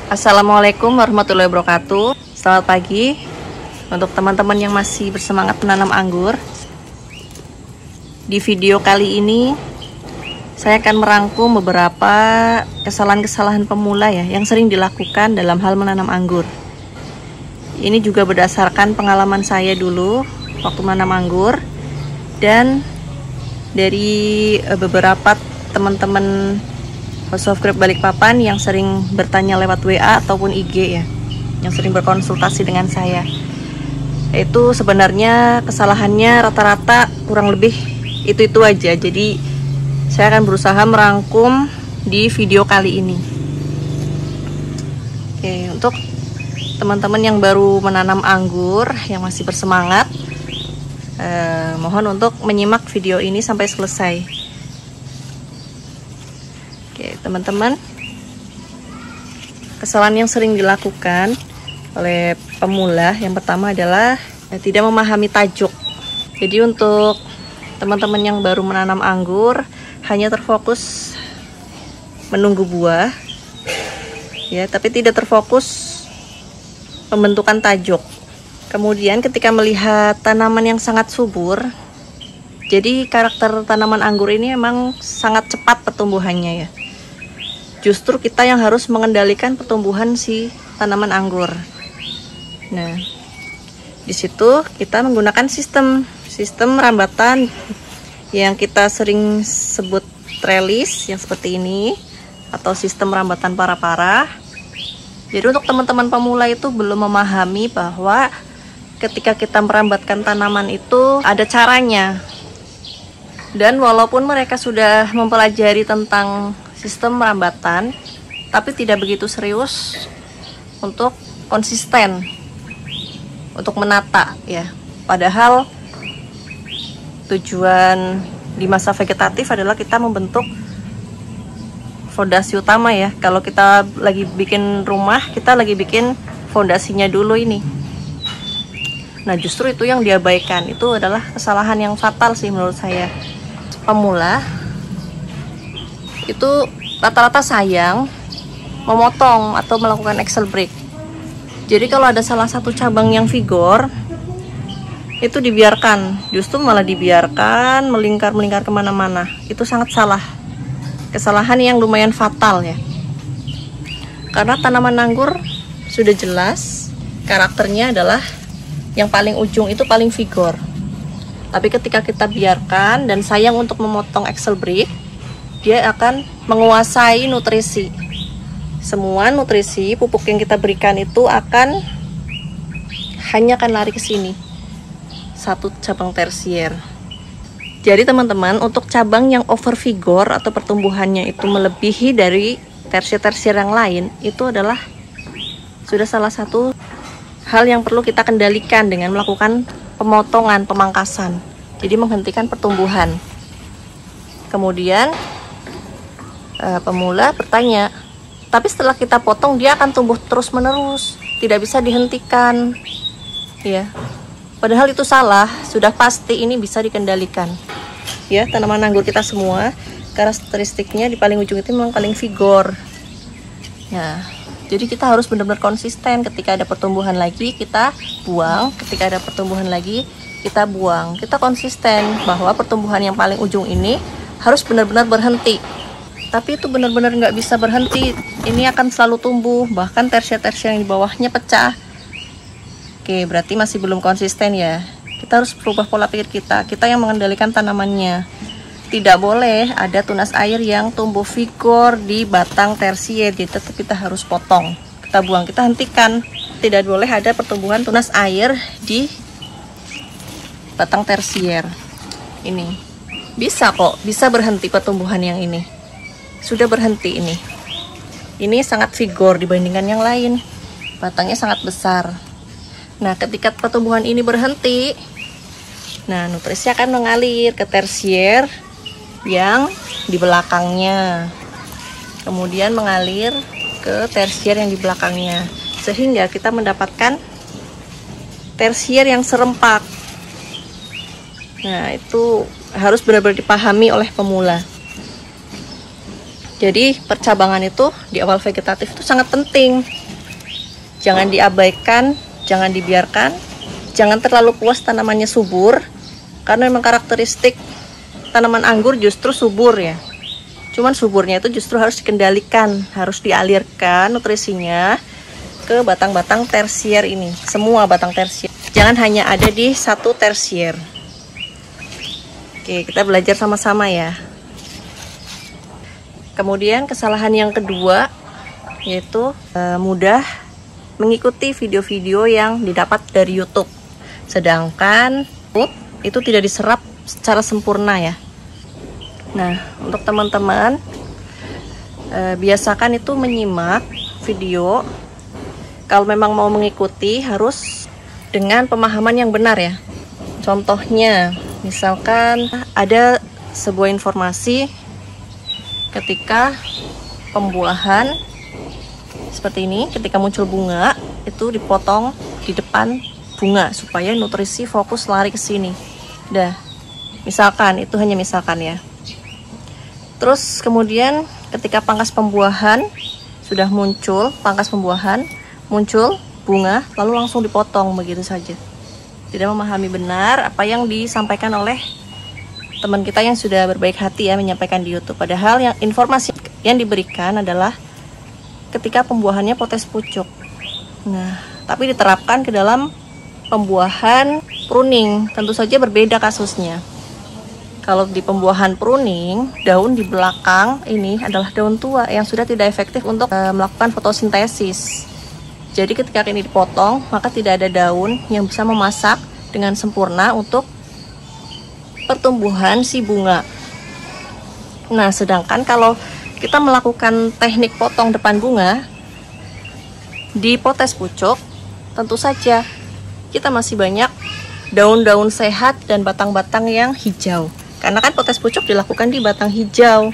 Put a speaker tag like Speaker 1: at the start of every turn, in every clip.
Speaker 1: Assalamualaikum warahmatullahi wabarakatuh. Selamat pagi untuk teman-teman yang masih bersemangat menanam anggur. Di video kali ini saya akan merangkum beberapa kesalahan-kesalahan pemula ya yang sering dilakukan dalam hal menanam anggur. Ini juga berdasarkan pengalaman saya dulu waktu menanam anggur dan dari beberapa teman-teman Soft Grab Balikpapan yang sering bertanya lewat WA ataupun IG ya, yang sering berkonsultasi dengan saya. Itu sebenarnya kesalahannya rata-rata kurang lebih itu aja. Jadi saya akan berusaha merangkum di video kali ini. Oke, untuk teman-teman yang baru menanam anggur yang masih bersemangat, mohon untuk menyimak video ini sampai selesai. Oke, teman-teman, kesalahan yang sering dilakukan oleh pemula yang pertama adalah tidak memahami tajuk. Jadi untuk teman-teman yang baru menanam anggur hanya terfokus menunggu buah ya, tapi tidak terfokus pembentukan tajuk. Kemudian ketika melihat tanaman yang sangat subur, jadi karakter tanaman anggur ini emang sangat cepat pertumbuhannya ya. Justru kita yang harus mengendalikan pertumbuhan si tanaman anggur. Nah, di situ kita menggunakan sistem rambatan yang kita sering sebut trellis yang seperti ini atau sistem rambatan para-para. Jadi untuk teman-teman pemula itu belum memahami bahwa ketika kita merambatkan tanaman itu ada caranya. Dan walaupun mereka sudah mempelajari tentang sistem merambatan, tapi tidak begitu serius untuk konsisten untuk menata ya. Padahal tujuan di masa vegetatif adalah kita membentuk fondasi utama ya. Kalau kita lagi bikin rumah, kita lagi bikin fondasinya dulu ini. Nah, justru itu yang diabaikan. Itu adalah kesalahan yang fatal sih menurut saya. Pemula itu rata-rata sayang memotong atau melakukan axle break. Jadi kalau ada salah satu cabang yang vigor, itu dibiarkan, justru malah dibiarkan melingkar-melingkar kemana-mana. Itu sangat salah, kesalahan yang lumayan fatal ya. Karena tanaman anggur sudah jelas karakternya adalah yang paling ujung itu paling vigor. Tapi ketika kita biarkan dan sayang untuk memotong axle break, dia akan menguasai nutrisi. Semua nutrisi pupuk yang kita berikan itu hanya akan lari ke sini. Satu cabang tersier. Jadi teman-teman, untuk cabang yang over vigor atau pertumbuhannya itu melebihi dari tersier-tersier yang lain, itu adalah sudah salah satu hal yang perlu kita kendalikan dengan melakukan pemotongan, pemangkasan. Jadi menghentikan pertumbuhan. Kemudian pemula bertanya, tapi setelah kita potong dia akan tumbuh terus menerus, tidak bisa dihentikan ya. Padahal itu salah, sudah pasti ini bisa dikendalikan ya. Tanaman anggur kita semua karakteristiknya di paling ujung itu memang paling vigor ya. Jadi kita harus benar-benar konsisten. Ketika ada pertumbuhan lagi kita buang, ketika ada pertumbuhan lagi kita buang. Kita konsisten bahwa pertumbuhan yang paling ujung ini harus benar-benar berhenti. Tapi itu benar-benar nggak bisa berhenti. Ini akan selalu tumbuh, bahkan tersier-tersier yang di bawahnya pecah. Oke, berarti masih belum konsisten ya. Kita harus berubah pola pikir kita. Kita yang mengendalikan tanamannya. Tidak boleh ada tunas air yang tumbuh vigor di batang tersier. Jadi tetap kita harus potong. Kita buang, kita hentikan. Tidak boleh ada pertumbuhan tunas air di batang tersier. Ini bisa kok, bisa berhenti pertumbuhan yang ini. Sudah berhenti ini. Ini sangat vigor dibandingkan yang lain. Batangnya sangat besar. Nah, ketika pertumbuhan ini berhenti, nah nutrisi akan mengalir ke tersier yang di belakangnya. Kemudian mengalir ke tersier yang di belakangnya. Sehingga kita mendapatkan tersier yang serempak. Nah, itu harus benar-benar dipahami oleh pemula. Jadi percabangan itu di awal vegetatif itu sangat penting. Jangan diabaikan, jangan dibiarkan. Jangan terlalu puas tanamannya subur, karena memang karakteristik tanaman anggur justru subur ya. Cuman suburnya itu justru harus dikendalikan, harus dialirkan nutrisinya ke batang-batang tersier ini, semua batang tersier. Jangan hanya ada di satu tersier. Oke, kita belajar sama-sama ya. Kemudian kesalahan yang kedua yaitu mudah mengikuti video-video yang didapat dari YouTube. Sedangkan itu tidak diserap secara sempurna ya. Nah, untuk teman-teman biasakan itu menyimak video. Kalau memang mau mengikuti harus dengan pemahaman yang benar ya. Contohnya, misalkan ada sebuah informasi ketika pembuahan seperti ini, ketika muncul bunga itu dipotong di depan bunga supaya nutrisi fokus lari ke sini. Dah, misalkan itu hanya misalkan ya. Terus kemudian ketika pangkas pembuahan sudah muncul, pangkas pembuahan muncul bunga, lalu langsung dipotong begitu saja. Tidak memahami benar apa yang disampaikan oleh teman kita yang sudah berbaik hati ya menyampaikan di YouTube. Padahal yang informasi yang diberikan adalah ketika pembuahannya potes pucuk. Nah, tapi diterapkan ke dalam pembuahan pruning, tentu saja berbeda kasusnya. Kalau di pembuahan pruning, daun di belakang ini adalah daun tua yang sudah tidak efektif untuk melakukan fotosintesis. Jadi ketika ini dipotong, maka tidak ada daun yang bisa memasak dengan sempurna untuk pertumbuhan si bunga. Nah, sedangkan kalau kita melakukan teknik potong depan bunga di potes pucuk, tentu saja kita masih banyak daun-daun sehat dan batang-batang yang hijau. Karena kan potes pucuk dilakukan di batang hijau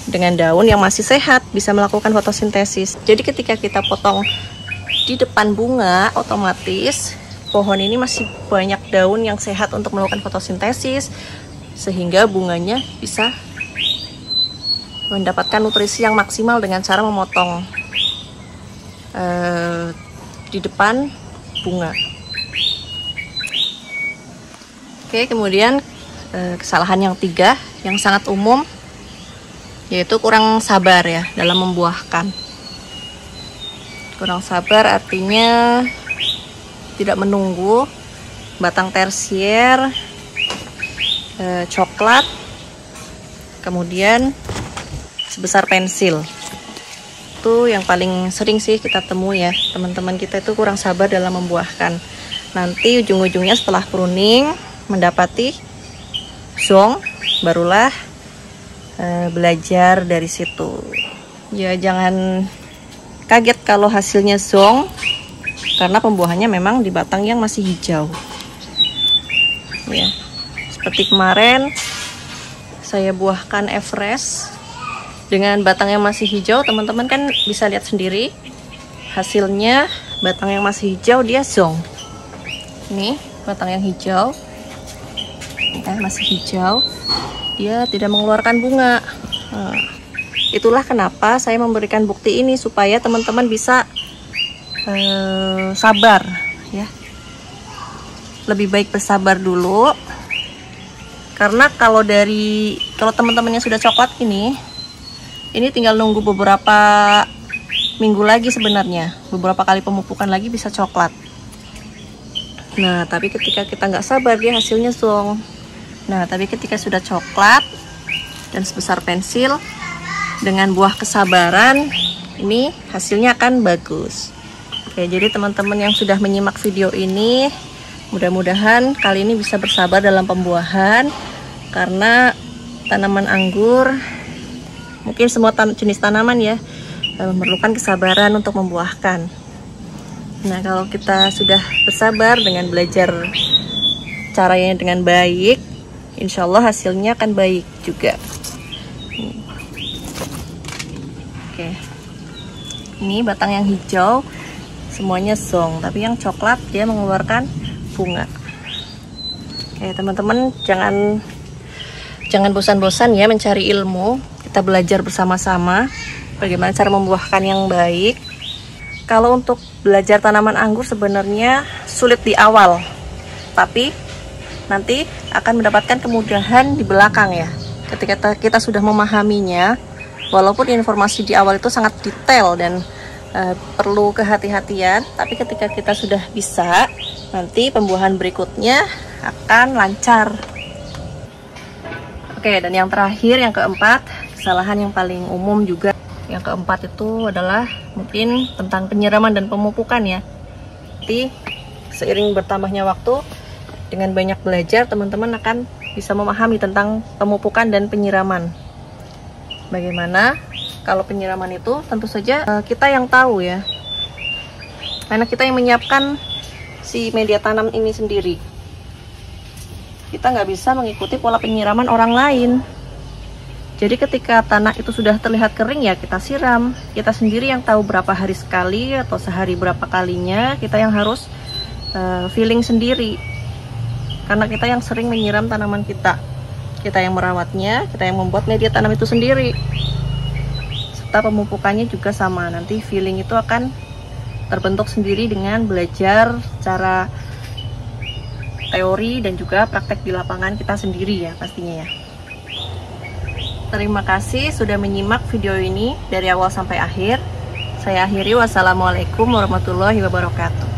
Speaker 1: dengan daun yang masih sehat, bisa melakukan fotosintesis. Jadi ketika kita potong di depan bunga, otomatis pohon ini masih banyak daun yang sehat untuk melakukan fotosintesis, sehingga bunganya bisa mendapatkan nutrisi yang maksimal dengan cara memotong di depan bunga. Oke, kemudian kesalahan yang tiga yang sangat umum yaitu kurang sabar ya dalam membuahkan. Kurang sabar artinya tidak menunggu batang tersier coklat kemudian sebesar pensil. Itu yang paling sering sih kita temui ya, teman-teman kita itu kurang sabar dalam membuahkan. Nanti ujung-ujungnya setelah pruning mendapati zong, barulah belajar dari situ. Ya jangan kaget kalau hasilnya zong, karena pembuahannya memang di batang yang masih hijau. Ya, seperti kemarin saya buahkan Everest dengan batang yang masih hijau, teman-teman kan bisa lihat sendiri hasilnya. Batang yang masih hijau dia zong. Ini batang yang hijau, masih hijau, dia tidak mengeluarkan bunga. Nah, itulah kenapa saya memberikan bukti ini supaya teman-teman bisa sabar ya. Lebih baik bersabar dulu, karena kalau teman-temannya sudah coklat ini tinggal nunggu beberapa minggu lagi sebenarnya, beberapa kali pemupukan lagi bisa coklat. Nah, tapi ketika kita nggak sabar dia hasilnya zong. Nah, tapi ketika sudah coklat dan sebesar pensil dengan buah kesabaran, ini hasilnya akan bagus. Oke, jadi teman-teman yang sudah menyimak video ini, mudah-mudahan kali ini bisa bersabar dalam pembuahan, karena tanaman anggur, mungkin semua jenis tanaman ya, memerlukan kesabaran untuk membuahkan. Nah, kalau kita sudah bersabar dengan belajar caranya dengan baik, insya Allah hasilnya akan baik juga. Oke, ini batang yang hijau semuanya zong, tapi yang coklat dia mengeluarkan bunga. Oke, teman-teman jangan bosan-bosan ya mencari ilmu. Kita belajar bersama-sama bagaimana cara membuahkan yang baik. Kalau untuk belajar tanaman anggur sebenarnya sulit di awal, tapi nanti akan mendapatkan kemudahan di belakang ya. Ketika kita sudah memahaminya, walaupun informasi di awal itu sangat detail dan perlu kehati-hatian, tapi ketika kita sudah bisa, nanti pembuahan berikutnya akan lancar. Oke, dan yang terakhir, yang keempat, kesalahan yang paling umum juga. Yang keempat itu adalah mungkin tentang penyiraman dan pemupukan ya. Jadi seiring bertambahnya waktu, dengan banyak belajar, teman-teman akan bisa memahami tentang pemupukan dan penyiraman. Bagaimana kalau penyiraman itu tentu saja kita yang tahu ya, karena kita yang menyiapkan si media tanam ini sendiri. Kita nggak bisa mengikuti pola penyiraman orang lain. Jadi ketika tanah itu sudah terlihat kering ya kita siram. Kita sendiri yang tahu berapa hari sekali atau sehari berapa kalinya. Kita yang harus feeling sendiri. Karena kita yang sering menyiram tanaman kita. Kita yang merawatnya, kita yang membuat media tanam itu sendiri. Serta pemupukannya juga sama. Nanti feeling itu akan terbentuk sendiri dengan belajar secara teori dan juga praktek di lapangan kita sendiri ya pastinya ya. Terima kasih sudah menyimak video ini dari awal sampai akhir. Saya akhiri, wassalamualaikum warahmatullahi wabarakatuh.